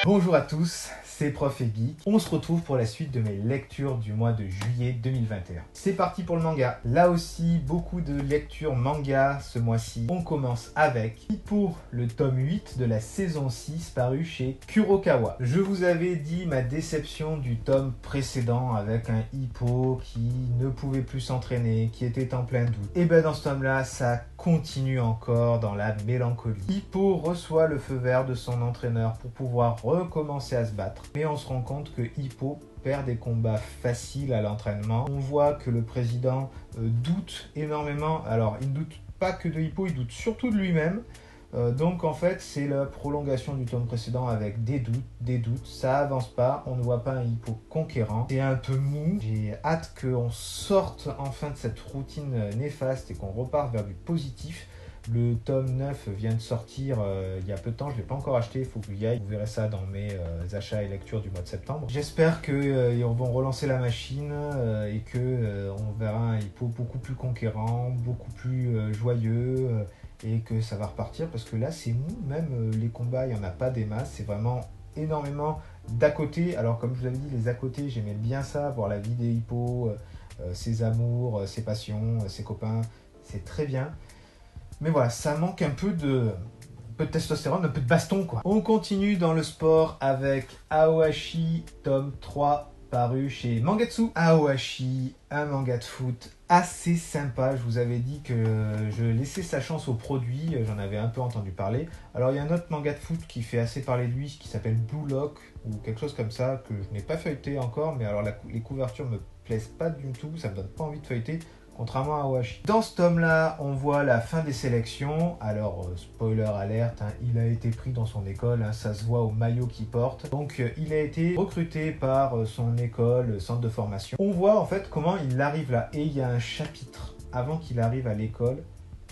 Bonjour à tous, c'est Prof et Geek. On se retrouve pour la suite de mes lectures du mois de juillet 2021. C'est parti pour le manga. Là aussi, beaucoup de lectures manga ce mois-ci. On commence avec Hippo, le tome 8 de la saison 6 paru chez Kurokawa. Je vous avais dit ma déception du tome précédent avec un Hippo qui ne pouvait plus s'entraîner, qui était en plein doute. Et ben dans ce tome-là, ça continue encore dans la mélancolie. Hippo reçoit le feu vert de son entraîneur pour pouvoir recommencer à se battre. Mais on se rend compte que Hippo perd des combats faciles à l'entraînement. On voit que le président doute énormément. Alors, il ne doute pas que de Hippo, il doute surtout de lui-même. Donc en fait, c'est la prolongation du tome précédent avec des doutes. Ça avance pas, on ne voit pas un Hippo conquérant. C'est un peu mou. J'ai hâte qu'on sorte enfin de cette routine néfaste et qu'on reparte vers du positif. Le tome 9 vient de sortir il y a peu de temps, je ne l'ai pas encore acheté, il faut que j'y aille. Vous verrez ça dans mes achats et lectures du mois de septembre. J'espère qu'ils vont relancer la machine et qu'on verra un Hippo beaucoup plus conquérant, beaucoup plus joyeux et que ça va repartir parce que là c'est mou, même les combats, il n'y en a pas des masses, c'est vraiment énormément d'à côté. Alors comme je vous l'avais dit, les à côté, j'aimais bien ça, voir la vie des hippos, ses amours, ses passions, ses copains, c'est très bien. Mais voilà, ça manque un peu de testostérone, un peu de baston quoi. On continue dans le sport avec Aoashi, tome 3, paru chez Mangetsu. Aoashi, un manga de foot assez sympa. Je vous avais dit que je laissais sa chance au produit, j'en avais un peu entendu parler. Alors il y a un autre manga de foot qui fait assez parler de lui, qui s'appelle Blue Lock, ou quelque chose comme ça, que je n'ai pas feuilleté encore, mais alors les couvertures me plaisent pas du tout, ça me donne pas envie de feuilleter. Contrairement à Aoashi. Dans ce tome-là, on voit la fin des sélections. Alors, spoiler alerte, il a été pris dans son école, ça se voit au maillot qu'il porte. Donc, il a été recruté par son école, centre de formation. On voit en fait comment il arrive là. Et il y a un chapitre avant qu'il arrive à l'école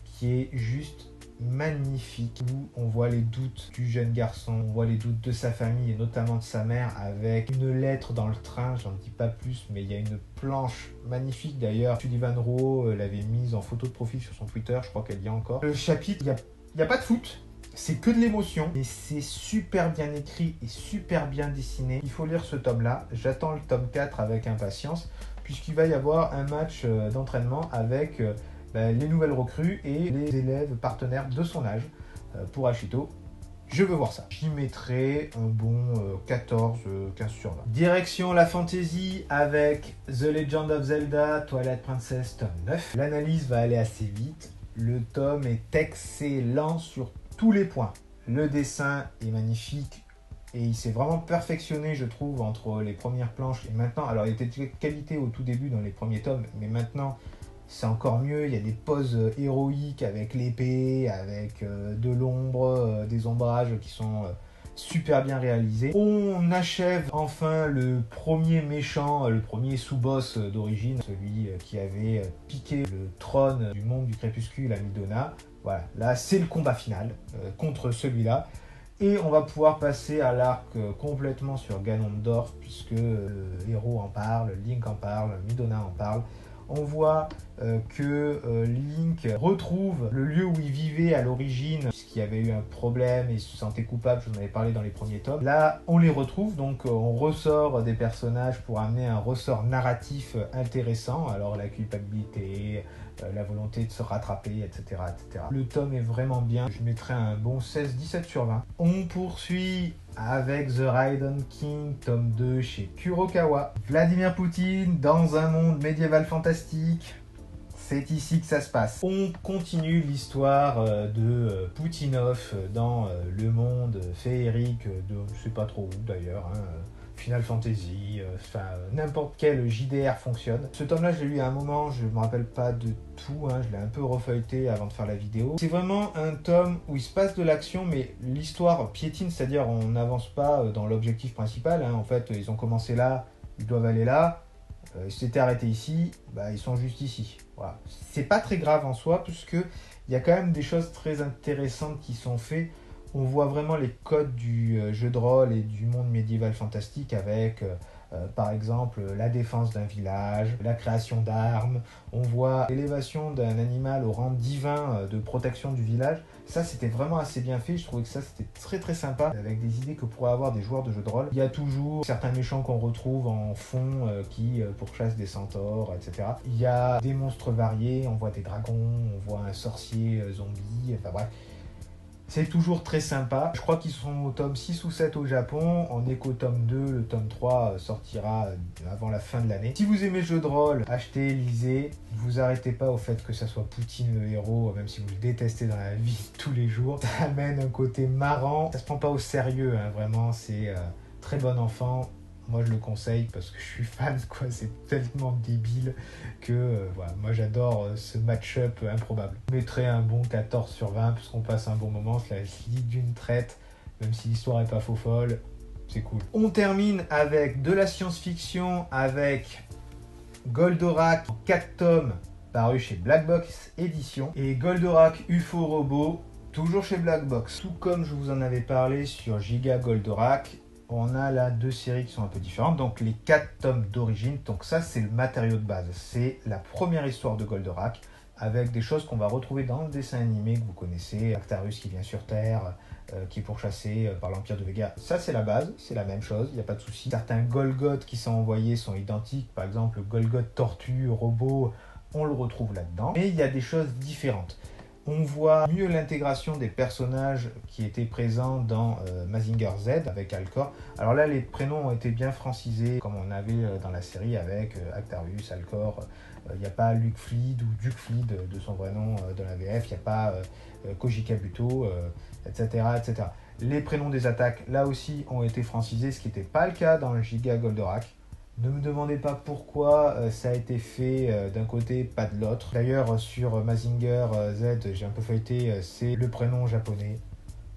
qui est juste magnifique, où on voit les doutes du jeune garçon, on voit les doutes de sa famille et notamment de sa mère avec une lettre dans le train, j'en dis pas plus, mais il y a une planche magnifique d'ailleurs. Sullivan Rowe l'avait mise en photo de profil sur son Twitter, je crois qu'elle y est encore. Le chapitre, il n'y a pas de foot, c'est que de l'émotion, mais c'est super bien écrit et super bien dessiné. Il faut lire ce tome-là, j'attends le tome 4 avec impatience, puisqu'il va y avoir un match d'entraînement avec les nouvelles recrues et les élèves partenaires de son âge pour Ashito. Je veux voir ça. J'y mettrai un bon 14, 15 sur 20. Direction la fantasy avec The Legend of Zelda Twilight Princess tome 9. L'analyse va aller assez vite. Le tome est excellent sur tous les points. Le dessin est magnifique et il s'est vraiment perfectionné, je trouve, entre les premières planches et maintenant. Alors, il était de qualité au tout début dans les premiers tomes, mais maintenant, c'est encore mieux. Il y a des poses héroïques avec l'épée, avec de l'ombre, des ombrages qui sont super bien réalisés. On achève enfin le premier méchant, le premier sous-boss d'origine, celui qui avait piqué le trône du monde du crépuscule à Midona. Voilà, là c'est le combat final contre celui-là. Et on va pouvoir passer à l'arc complètement sur Ganondorf, puisque le héros en parle, Link en parle, Midona en parle. On voit que Link retrouve le lieu où il vivait à l'origine, puisqu'il y avait eu un problème et il se sentait coupable, je vous en avais parlé dans les premiers tomes. Là, on les retrouve, donc on ressort des personnages pour amener un ressort narratif intéressant. Alors la culpabilité, la volonté de se rattraper, etc., etc. Le tome est vraiment bien, je mettrai un bon 16-17 sur 20. On poursuit avec The Raiden King, tome 2 chez Kurokawa. Vladimir Poutine dans un monde médiéval fantastique. C'est ici que ça se passe. On continue l'histoire de Poutinov dans le monde féerique de je sais pas trop où d'ailleurs, Final Fantasy, n'importe quel JDR fonctionne. Ce tome-là, je l'ai lu à un moment, je ne me rappelle pas de tout, je l'ai un peu refeuilleté avant de faire la vidéo. C'est vraiment un tome où il se passe de l'action, mais l'histoire piétine, c'est-à-dire on n'avance pas dans l'objectif principal. En fait, ils ont commencé là, ils doivent aller là, ils s'étaient arrêtés ici, ils sont juste ici. Voilà. C'est pas très grave en soi, puisque il y a quand même des choses très intéressantes qui sont faites. On voit vraiment les codes du jeu de rôle et du monde médiéval fantastique avec par exemple la défense d'un village, la création d'armes, on voit l'élévation d'un animal au rang divin de protection du village. Ça, c'était vraiment assez bien fait. Je trouvais que ça, c'était très très sympa, avec des idées que pourraient avoir des joueurs de jeux de rôle. Il y a toujours certains méchants qu'on retrouve en fond qui pourchassent des centaures, etc. Il y a des monstres variés, on voit des dragons, on voit un sorcier zombie, enfin bref. C'est toujours très sympa. Je crois qu'ils sont au tome 6 ou 7 au Japon. On est qu'au tome 2. Le tome 3 sortira avant la fin de l'année. Si vous aimez le jeu de rôle, achetez, lisez. Ne vous arrêtez pas au fait que ça soit Poutine le héros, même si vous le détestez dans la vie tous les jours. Ça amène un côté marrant. Ça se prend pas au sérieux, hein, vraiment. C'est très bon enfant. Moi, je le conseille parce que je suis fan, quoi. C'est tellement débile que voilà. Moi, j'adore ce match-up improbable. Je mettrais un bon 14 sur 20 parce qu'on passe un bon moment. Cela se lit d'une traite, même si l'histoire n'est pas faux folle. C'est cool. On termine avec de la science-fiction avec Goldorak en 4 tomes paru chez Black Box Édition et Goldorak UFO Robot toujours chez Black Box. Tout comme je vous en avais parlé sur Giga Goldorak, on a là 2 séries qui sont un peu différentes, donc les 4 tomes d'origine. Donc ça, c'est le matériau de base, c'est la première histoire de Goldorak avec des choses qu'on va retrouver dans le dessin animé que vous connaissez, Actarus qui vient sur Terre, qui est pourchassé par l'Empire de Vega. Ça, c'est la base, c'est la même chose, il n'y a pas de souci. Certains Golgoth qui sont envoyés sont identiques, par exemple le Golgoth Tortue, Robot, on le retrouve là-dedans, mais il y a des choses différentes. On voit mieux l'intégration des personnages qui étaient présents dans Mazinger Z avec Alcor. Alors là, les prénoms ont été bien francisés, comme on avait dans la série avec Actarus, Alcor. Il n'y a pas Luke Fleed ou Duke Fleed de son vrai nom de la VF. Il n'y a pas Koji Kabuto, etc., etc. Les prénoms des attaques, là aussi, ont été francisés, ce qui n'était pas le cas dans le Giga Goldorak. Ne me demandez pas pourquoi ça a été fait d'un côté, pas de l'autre. D'ailleurs, sur Mazinger Z, j'ai un peu feuilleté, c'est le prénom japonais.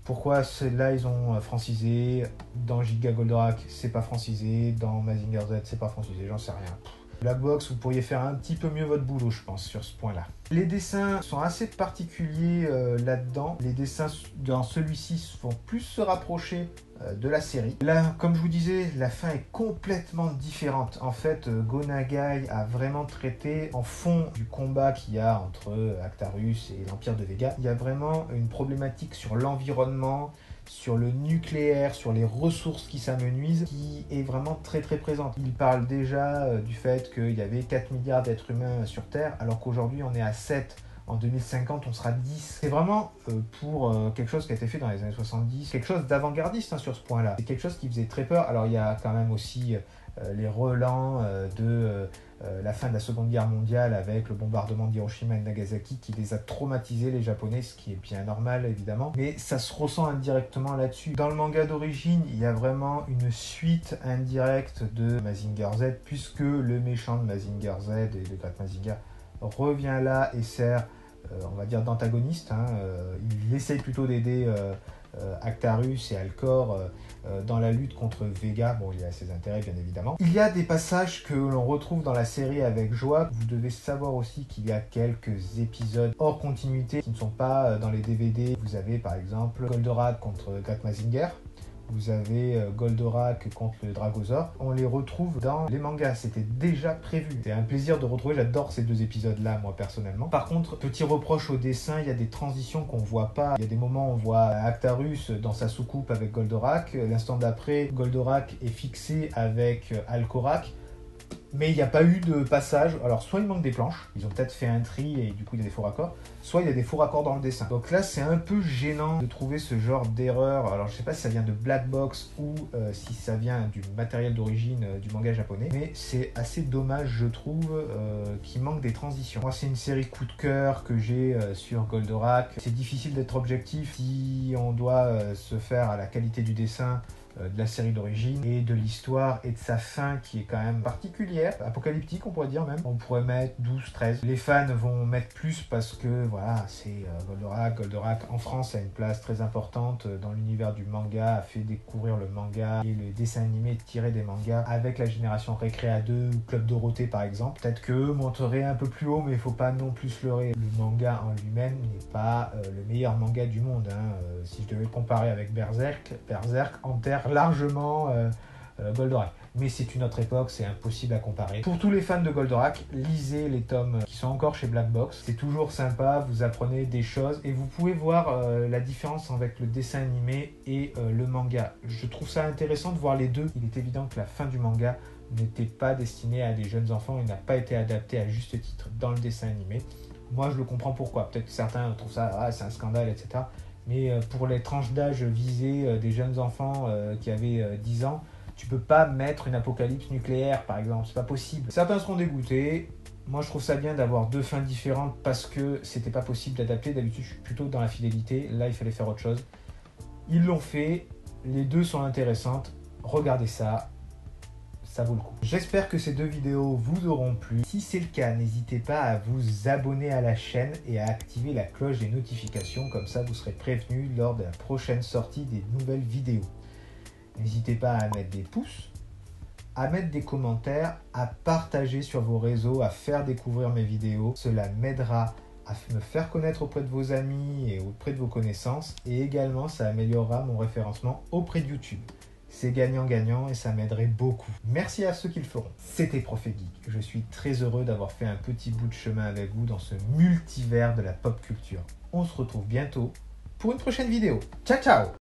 Pourquoi là ils ont francisé, dans Giga Goldorak c'est pas francisé, dans Mazinger Z c'est pas francisé, j'en sais rien. Black Box, vous pourriez faire un petit peu mieux votre boulot, je pense, sur ce point-là. Les dessins sont assez particuliers là-dedans. Les dessins dans celui-ci vont plus se rapprocher de la série. Là, comme je vous disais, la fin est complètement différente. En fait, Go Nagai a vraiment traité en fond du combat qu'il y a entre Actarus et l'Empire de Vega. Il y a vraiment une problématique sur l'environnement, sur le nucléaire, sur les ressources qui s'amenuisent, qui est vraiment très très présente. Il parle déjà du fait qu'il y avait 4 milliards d'êtres humains sur Terre, alors qu'aujourd'hui on est à 7. En 2050, on sera 10. C'est vraiment pour quelque chose qui a été fait dans les années 70, quelque chose d'avant-gardiste sur ce point-là. C'est quelque chose qui faisait très peur. Alors il y a quand même aussi les relents de la fin de la Seconde Guerre mondiale avec le bombardement d'Hiroshima et de Nagasaki qui les a traumatisés, les Japonais, ce qui est bien normal évidemment. Mais ça se ressent indirectement là-dessus. Dans le manga d'origine, il y a vraiment une suite indirecte de Mazinger Z, puisque le méchant de Mazinger Z et de Great Mazinger revient là et sert, on va dire, d'antagoniste. Il essaye plutôt d'aider Actarus et Alcor dans la lutte contre Vega. Bon, il a ses intérêts, bien évidemment. Il y a des passages que l'on retrouve dans la série avec joie. Vous devez savoir aussi qu'il y a quelques épisodes hors continuité qui ne sont pas dans les DVD. Vous avez, par exemple, Goldorak contre Great Mazinger. Vous avez Goldorak contre le Dragosaur. On les retrouve dans les mangas, c'était déjà prévu. C'est un plaisir de retrouver, j'adore ces 2 épisodes-là, moi personnellement. Par contre, petit reproche au dessin, il y a des transitions qu'on voit pas. Il y a des moments où on voit Actarus dans sa soucoupe avec Goldorak. L'instant d'après, Goldorak est fixé avec Alcorak. Mais il n'y a pas eu de passage. Alors, soit il manque des planches, ils ont peut-être fait un tri et du coup il y a des faux raccords, soit il y a des faux raccords dans le dessin. Donc là, c'est un peu gênant de trouver ce genre d'erreur. Alors, je sais pas si ça vient de Black Box ou si ça vient du matériel d'origine du manga japonais, mais c'est assez dommage, je trouve, qu'il manque des transitions. Moi, c'est une série coup de cœur que j'ai sur Goldorak. C'est difficile d'être objectif si on doit se faire à la qualité du dessin de la série d'origine et de l'histoire et de sa fin qui est quand même particulière, apocalyptique on pourrait dire même. On pourrait mettre 12, 13. Les fans vont mettre plus parce que voilà, c'est Goldorak. Goldorak en France a une place très importante dans l'univers du manga, a fait découvrir le manga et le dessin animé tiré des mangas avec la génération Récréa 2 ou Club Dorothée par exemple. Peut-être qu'eux monteraient un peu plus haut, mais il faut pas non plus se leurrer. Le manga en lui-même n'est pas le meilleur manga du monde. Si je devais le comparer avec Berserk enterre largement Goldorak. Mais c'est une autre époque, c'est impossible à comparer. Pour tous les fans de Goldorak, lisez les tomes qui sont encore chez Black Box. C'est toujours sympa, vous apprenez des choses et vous pouvez voir la différence avec le dessin animé et le manga. Je trouve ça intéressant de voir les deux. Il est évident que la fin du manga n'était pas destinée à des jeunes enfants et n'a pas été adaptée à juste titre dans le dessin animé. Moi, je le comprends pourquoi. Peut-être que certains trouvent ça, c'est un scandale, etc. Mais pour les tranches d'âge visées des jeunes enfants qui avaient 10 ans, tu peux pas mettre une apocalypse nucléaire, par exemple. C'est pas possible. Certains seront dégoûtés. Moi, je trouve ça bien d'avoir deux fins différentes parce que c'était pas possible d'adapter. D'habitude, je suis plutôt dans la fidélité. Là, il fallait faire autre chose. Ils l'ont fait. Les deux sont intéressantes. Regardez ça. Ça vaut le coup. J'espère que ces deux vidéos vous auront plu. Si c'est le cas, n'hésitez pas à vous abonner à la chaîne et à activer la cloche des notifications. Comme ça, vous serez prévenu lors de la prochaine sortie des nouvelles vidéos. N'hésitez pas à mettre des pouces, à mettre des commentaires, à partager sur vos réseaux, à faire découvrir mes vidéos. Cela m'aidera à me faire connaître auprès de vos amis et auprès de vos connaissances. Et également, ça améliorera mon référencement auprès de YouTube. C'est gagnant-gagnant et ça m'aiderait beaucoup. Merci à ceux qui le feront. C'était Prof et Geek. Je suis très heureux d'avoir fait un petit bout de chemin avec vous dans ce multivers de la pop culture. On se retrouve bientôt pour une prochaine vidéo. Ciao, ciao!